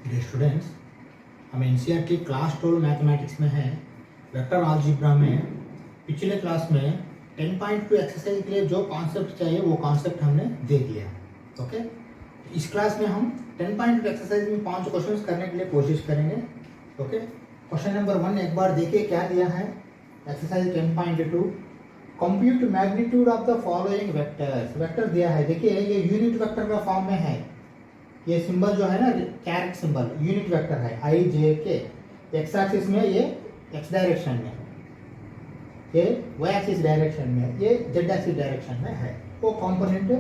Dear students, हम NCERT class 12 mathematics में हैं। वेक्टर अलजेब्रा में पिछले क्लास में 10.2 एक्सरसाइज के लिए जो कॉन्सेप्ट चाहिए वो कॉन्सेप्ट हमने देख लिया। ओके, इस क्लास में हम 10.2 एक्सरसाइज में 5 क्वेश्चंस करने के लिए कोशिश करेंगे। ओके, क्वेश्चन नंबर 1 एक बार देखिए क्या दिया है। Exercise 10.2, compute magnitude of the following vectors. Vector दिया है, देखिए ये यूनिट वेक्टर का फॉर्म में है। ये सिंबल जो है ना, कैरेट सिंबल, यूनिट वेक्टर है आई जे के। एक्स एक्सिस में ये एक्स डायरेक्शन में, ये वाई एक्सिस डायरेक्शन में, ये जेड एक्सिस डायरेक्शन में है। वो कंपोनेंट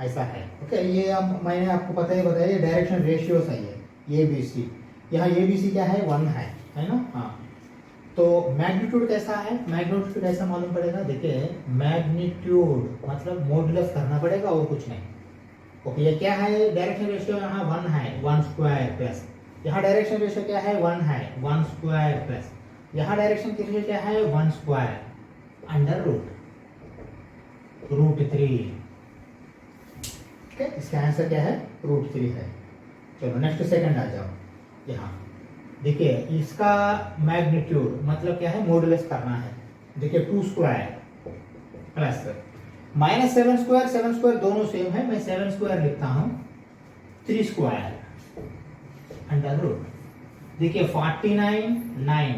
ऐसा है। ओके, ये अब मैंने आपको पता ही बताया, ये डायरेक्शन रेशियोस है। ये ए बी सी, यहाँ ए बी सी क्या है, 1 है ना। हाँ, तो मैग्नीट्यूड कैसा है, मैग्नीट्यूड कैसा मालूम पड़ेगा। देखिए मैग्नीट्यूड मतलब मॉडुलस करना पड़ेगा और कुछ नहीं। ओके, ये क्या है, डायरेक्शन रेशियो यहाँ 1 है, 1 स्क्वायर प्लस, यहाँ डायरेक्शन रेशियो क्या है, 1 है, 1 स्क्वायर प्लस, यहाँ डायरेक्शन रेशियो क्या है, 1 स्क्वायर अंडर रूट 3। ओके, इसका आंसर क्या है, रूट 3 है। चलो नेक्स्ट सेकंड आ जाओ। यहाँ देखिए इसका मैग्नीट्यूड मतलब क्या है, मॉडुलस करना है। देखिए 2 square plus minus 7 square, 7 square दोनों सेम है, मैं 7 स्क्वायर लिखता हूं, 3 स्क्वायर अंडर रूट। देखिए 49 9,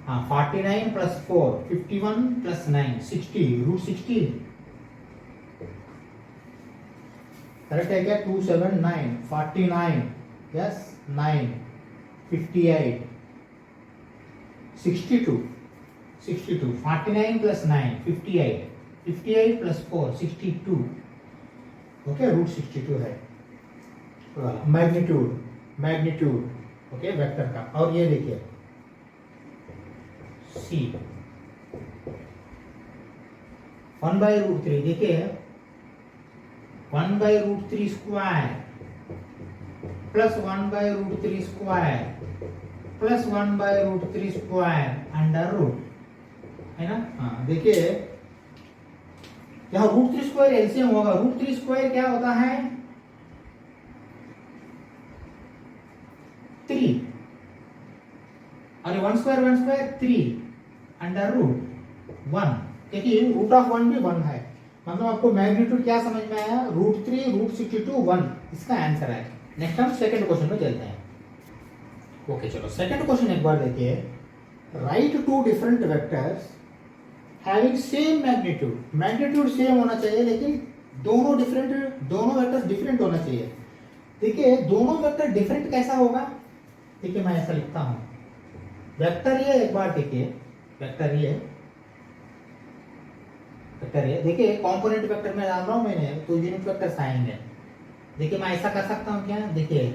हाँ 49 प्लस 4 51 प्लस 9 60, रूट 60 करेक्ट है क्या। 2 7 9 49 yes 9 58 62 62, 49 plus 9 58, 58 plus 4 62। Okay, root 62 है मैग्नीट्यूड, मैग्नीट्यूड ओके वेक्टर का। और ये देखिए सी 1/√3, देखिए 1/√3 square plus 1/√3 square plus 1/√3 square under root, है ना। हाँ देखिए यहाँ रूट 3 स्क्वायर एलसीएम होगा। रूट 3 स्क्वायर क्या होता है, 3, अरे 1 स्क्वायर 3 अंडर रूट 1, क्योंकि रूट ऑफ 1 भी 1 है। मतलब आपको मैग्नीट्यूड क्या समझ में आया, रूट 3 रूट 62 1 इसका आंसर है। नेक्स्ट हम सेकंड क्वेश्चन में चलते हैं। ओके चलो सेकंड क्वेश्चन एक बार देखिए। Right 2 different vectors having same magnitude, magnitude same होना चाहिए लेकिन दोनों वेक्टर्स डिफरेंट होना चाहिए। देखिए दोनों वेक्टर डिफरेंट कैसा होगा, देखिए मैं ऐसा लिखता हूं, वेक्टर ये एक बार देखिए, वेक्टर ये देखिए कंपोनेंट वेक्टर में डाल रहा हूं मैंने, तो यूनिट वेक्टर्स आएंगे। देखिए मैं ऐसा कर सकता हूं क्या, देखिए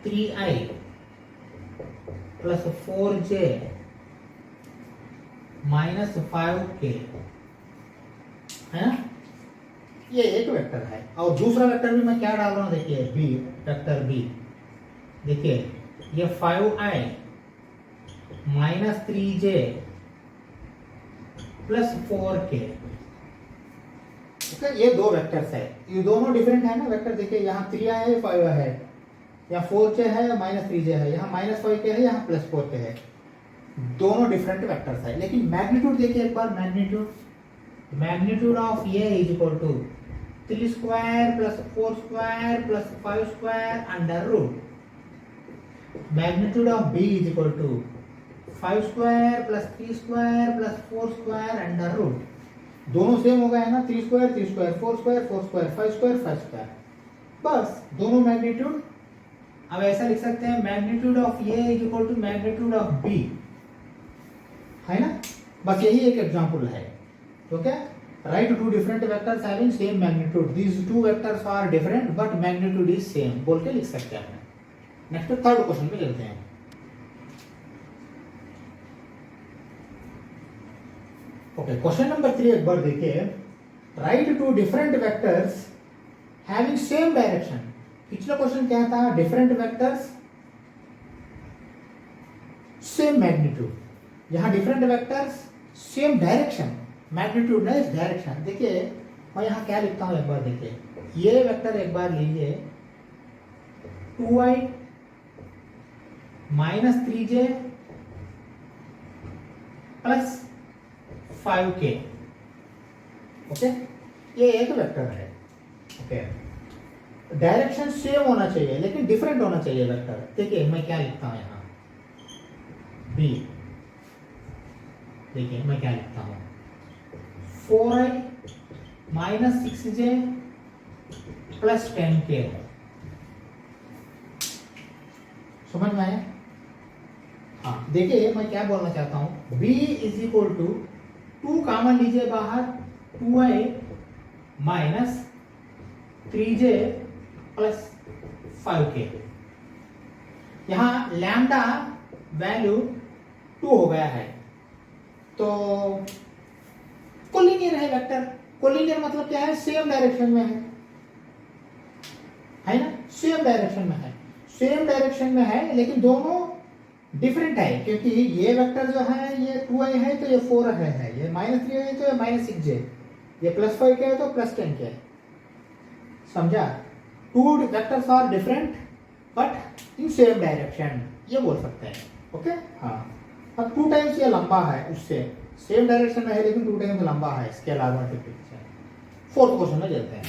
3i plus 4j minus 5k है ना, ये एक वेक्टर है। और दूसरा वेक्टर भी मैं क्या डाल रहा हूं, देखिए बी, वेक्टर बी। देखिए ये 5i minus 3j plus 4k। Okay, ये दो वेक्टर्स है, ये दोनों डिफरेंट है ना वेक्टर। देखिए यहाँ 3i है, 5i है, यहाँ 4k है, माइनस 3j है, यहाँ माइनस 5k है, यहाँ प्लस 4k है। दोनों डिफरेंट वेक्टर्स है, लेकिन मैग्नीट्यूड देखिए एक बार। Magnitude of A is equal to 3 square plus 4 square plus 5 square under root. Magnitude of B is equal to 5 square plus 3 square plus 4 square under root. दोनों same हो गए है ना, 3 square 3 square, 4 square 4 square, 5 square 5 square, बस दोनों magnitude. अब ऐसा लिख सकते हैं, magnitude of A is equal to magnitude of B, है ना। बस यही एक एग्जांपल है। Okay, right 2 different vectors having same magnitude, these 2 vectors are different but magnitude is same बोल के लिख सकते हैं। नेक्स्ट थर्ड क्वेश्चन में चलते हैं। ओके, क्वेश्चन नंबर 3 एक बार देखिए। Right 2 different vectors having same direction. पिछला क्वेश्चन क्या था, डिफरेंट वेक्टर्स सेम मैग्नीट्यूड, यहाँ different vectors same direction, magnitude नहीं डायरेक्शन। देखिए मैं यहाँ क्या लिखता हूँ एक बार देखिए, ये वेक्टर एक बार लीजिए 2i minus 3j plus 5k। Okay, ये एक वेक्टर है। ओके, डायरेक्शन सेम होना चाहिए लेकिन डिफरेंट होना चाहिए वेक्टर। देखिए मैं क्या लिखता हूँ यहाँ b, देखिए मैं क्या लिखता हूँ 4i minus 6j plus 10k। समझ में आया? हाँ, देखिए मैं क्या बोलना चाहता हूँ, b is equal to 2 common लीजिए बाहर, 2i minus 3j plus 5k। यहाँ लैम्डा वैल्यू 2 हो गया है, तो कोलिनियर है वेक्टर। कोलिनियर मतलब क्या है, सेम डायरेक्शन में है ना, सेम डायरेक्शन में है, सेम डायरेक्शन में है लेकिन दोनों डिफरेंट है, क्योंकि ये वेक्टर जो है ये 2i है तो ये 4 है, ये माइनस 3 है तो ये माइनस 6j, ये प्लस 5k है तो प्लस 10k। समझा? 2 vectors are different but in same direction, ये बोल सकते हैं। ओके, हाँ, अब 2 टाइम्स ये लंबा है उससे, सेम डायरेक्शन में है लेकिन 2 टाइम्स लंबा है, स्केलर मल्टीप्लिकेशन। फोर्थ क्वेश्चन में चलते हैं।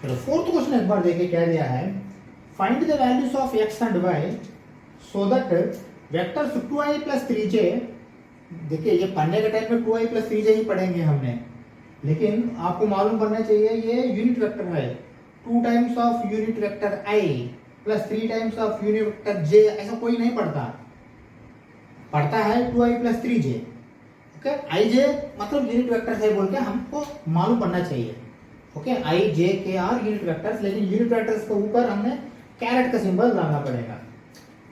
चलो फोर्थ क्वेश्चन एक बार देखिए क्या दिया है, find the values of x and y so that vectors 2i plus 3j। देखिए ये पढ़ने के टाइम में 2i प्लस 3j ही पढ़ेंगे हमने, लेकिन आपको मालूम करना चाहिए ये यूनिट वेक्टर है, 2 times of unit vector i plus 3 times of unit vector j, ऐसा कोई नहीं पढ़ता, पढ़ता है 2i plus 3j। Okay, ij मतलब यूनिट वेक्टर है बोल के हमको मालूम पड़ना चाहिए। Okay, i j k are unit vectors, लेकिन यूनिट वेक्टर्स के ऊपर हमने कैरेट का सिंबल लगाना पड़ेगा।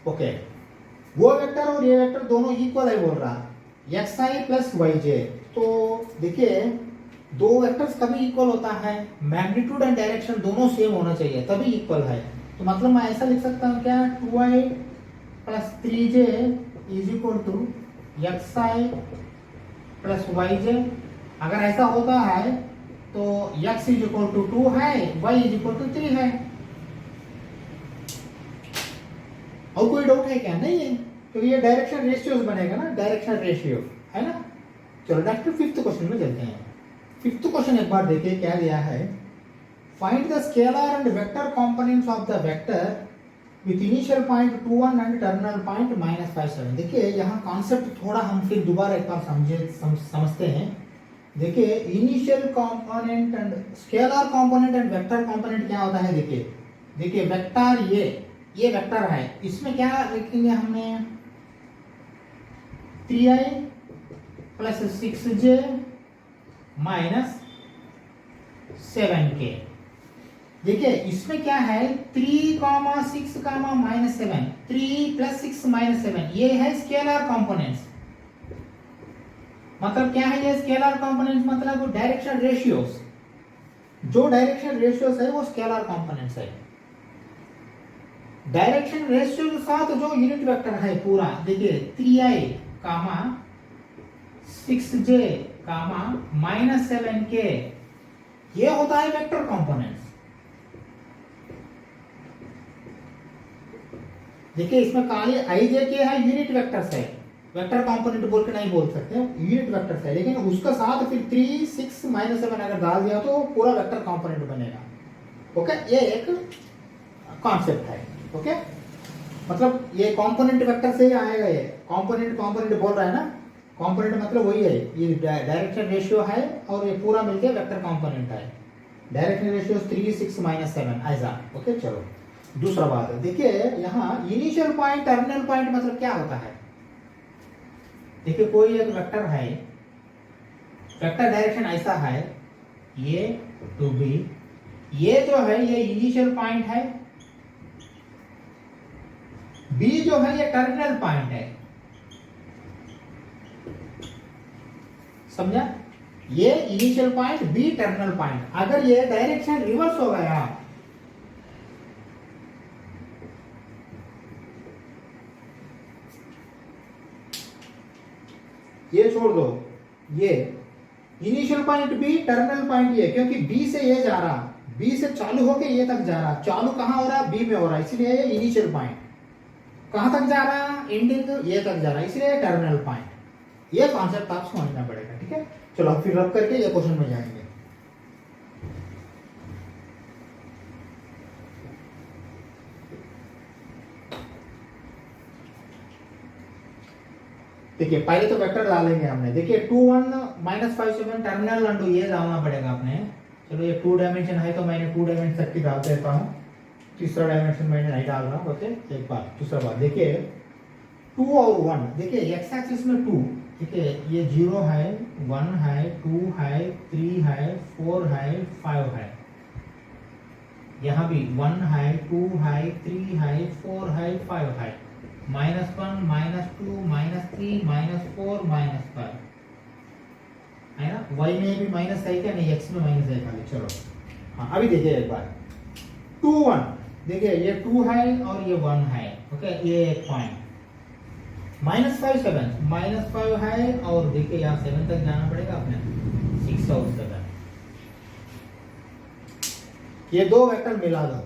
ओके, वो वेक्टर और ये वेक्टर दोनों इक्वल है बोल रहा, xi प्लस yj। तो देखिए दो वेक्टर्स कभी इक्वल होता है, मैग्नीट्यूड एंड डायरेक्शन दोनों सेम होना चाहिए तभी इक्वल है। तो मतलब मैं ऐसा लिख सकता हूँ क्या, 2i plus 3j is equal to xi plus yj। अगर ऐसा होता है तो x इज इक्वल टू 2 है, y इज इक्वल टू 3 है। और कोई डाउट है क्या? नहीं है, तो ये डायरेक्शन रेशियोज बनेगा ना, डायरेक्शन रेशियो है ना। चलो नेक्स्ट फिफ्थ क्वेश्चन में चलते हैं। फिफ्थ क्वेश्चन एक बार देखिए क्या दिया है, find the scalar and vector components of the vector with initial point 21 and terminal point -57। देखिए यहाँ कॉन्सेप्ट थोड़ा हम फिर दोबारा एक बार समझते हैं। देखिए initial component and scalar component and vector component क्या होता है। देखिए वेक्टर ये वेक्टर है, इसमें क्या लिखेंगे हमने 3i plus 6j minus 7k। देखिए इसमें क्या है 3, 6, -7, 3 प्लस 6 माइनस 7, ये है स्केलर कंपोनेंट्स। मतलब क्या है ये स्केलर कंपोनेंट्स, मतलब डायरेक्शन रेशियोज, जो डायरेक्शन रेशियोज है वो स्केलर कंपोनेंट्स है। डायरेक्शन रेशियो के साथ जो यूनिट वेक्टर है पूरा, देखिए 3i, 6j, -7k, ये होता है वेक्टर कंपोनेंट्स। देखिए इसमें खाली i j k है, यूनिट वेक्टर्स है, वेक्टर कंपोनेंट बोल के नहीं बोल सकते, यूनिट वेक्टर्स है, लेकिन उसका साथ फिर 3, 6, -7 अगर डाल दिया तो पूरा वेक्टर कंपोनेंट बनेगा। ओके, ये एक कॉन्सेप्ट है। ओके, मतलब ये कंपोनेंट वेक्टर से ही आएगा, ये कंपोनेंट बोल रहा है ना, कंपोनेंट मतलब वही है, ये डायरेक्शन रेशियो है और ये पूरा मिलके वेक्टर कंपोनेंट है। डायरेक्शन रेशियो 3, 6, -7 ऐसा। ओके, चलो दूसरा बात है, देखिए यहाँ इनिशियल पॉइंट टर्मिनल पॉइंट मतलब क्या होता है। देखिए कोई एक वेक्टर है, वेक्टर डायरेक्शन ऐसा है, ये टू बी, ये जो है ये इनिशियल पॉइंट है, बी जो है ये टर्मिनल पॉइंट है। समझा? ये initial point, B terminal point. अगर ये डायरेक्शन रिवर्स हो गया, ये छोड़ दो, ये initial point B, terminal point A, क्योंकि बी से ए जा रहा, बी से चालू होके ए तक जा रहा, चालू कहाँ हो रहा, बी में हो रहा, इसलिए ये इनिशियल पॉइंट। कहाँ तक जा रहा, एंडिंग ए तक जा रहा, इसलिए टर्मिनल पॉइंट। ये कॉन्सेप्ट आप समझना पड़ेगा, ठीक है। चलो फिर रब करके ये क्वेश्चन में जाएंगे। देखिए पहले तो वेक्टर डालेंगे हमने, देखिए 2 1 -5 7 टर्मिनल अंडू ये डालना पड़ेगा अपने। चलो ये 2 डायमेंशन है तो मैंने 2 डायमेंशन तक की डाल देता हूँ, तीसरा डायमेंशन मैंने नहीं डाल रहा। ओके एक बार दूसरा बात देखिए 2 और 1, देखिए एक्स एक्सिस में 2, देखिए ये 0 है, 1 है, 2 है, 3 है, 4 है, 5 है, यहाँ भी 1 है, 2 है, 3 है, 4 है, 5 है, -1 -2 -3 -4 -5 है ना। y में भी माइनस है क्या, नहीं x में माइनस है खाली। चलो हाँ अभी देखिए एक बार 2 1, देखिए ये 2 है और ये 1 है। ओके ये एक पॉइंट, -5 7 -5 है और देखिए यहाँ 7 तक जाना पड़ेगा अपने, 6 और 7, ये दो वेक्टर मिला दो,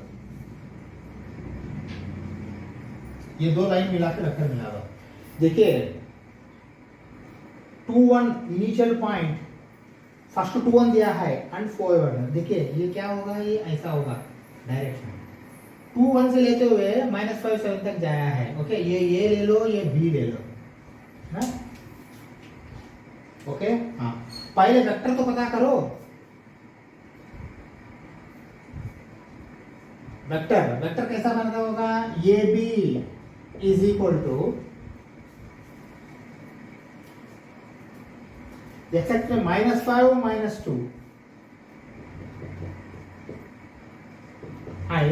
ये दो लाइन मिला के वेक्टर मिला दो। देखिए 2 1 इनिशियल पॉइंट, फर्स्ट 2 1 दिया है एंड 4 1, देखिए ये क्या होगा, ये ऐसा होगा डायरेक्शन, 2 1 से लेते हुए -5 7 तक जाया है। ओके ये ले लो, ये बी ले लो ना। ओके हाँ पहले वेक्टर तो पता करो, वेक्टर वेक्टर कैसा बनता होगा, ये बी इज इक्वल टू, देख सकते हैं -5 -2 आई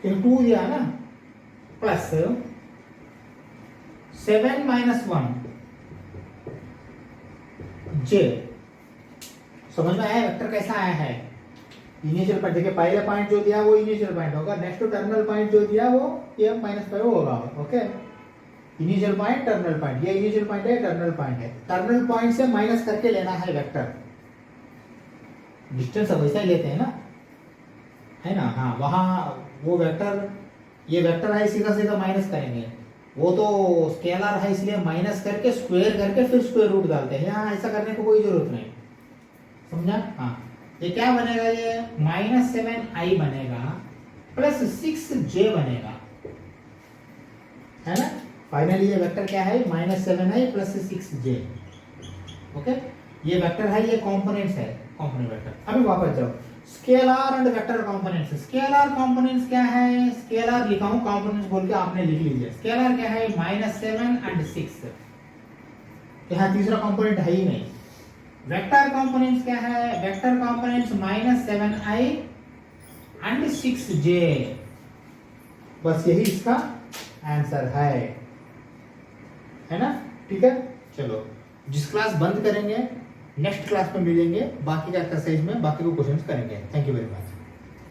2 दिया ना, प्लस 7 -1 जे। समझ में आया वेक्टर कैसा आया है। इनिशियल पॉइंट देखिए पहले पॉइंट जो दिया वो इनिशियल पॉइंट होगा, नेक्स्ट टर्मिनल पॉइंट जो दिया वो ये -5 होगा। Okay initial point terminal point, ये इनिशियल पॉइंट है, टर्मिनल पॉइंट है, टर्मिनल पॉइंट से माइनस करके लेना है वेक्टर, डिस्टेंस वैसा ही लेते हैं ना, है ना। हाँ वहाँ वो वेक्टर, ये वेक्टर है सीधा सीधा माइनस करेंगे, वो तो स्केलर है इसलिए माइनस करके स्क्वायर करके फिर स्क्वायर रूट डालते हैं, यहाँ ऐसा करने को कोई जरूरत नहीं, समझा। हाँ ये क्या बनेगा, ये -7i बनेगा प्लस 6j बनेगा, है ना। फाइनली ये वेक्टर क्या है, -7i प्लस 6j। ओके ये वेक्टर है, ये कंपोनेंट्स है, कंपोनेंट वेक्टर। अभी वापस जाओ, scalar and vector components. Scalar components क्या है, स्केलर लिखा हूं, कंपोनेंट्स बोल के आपने लिख लीजिए। स्केलर क्या है, -7 एंड 6, यहाँ तीसरा कंपोनेंट है ही नहीं। वेक्टर कंपोनेंट्स क्या है, vector components -7i and 6j, बस यही इसका आंसर है ना। ठीक है चलो जिस क्लास बंद करेंगे नेक्स्ट क्लास में मिलेंगे, बाकी का एक्सरसाइज में बाकी को क्वेश्चंस करेंगे। Thank you very much.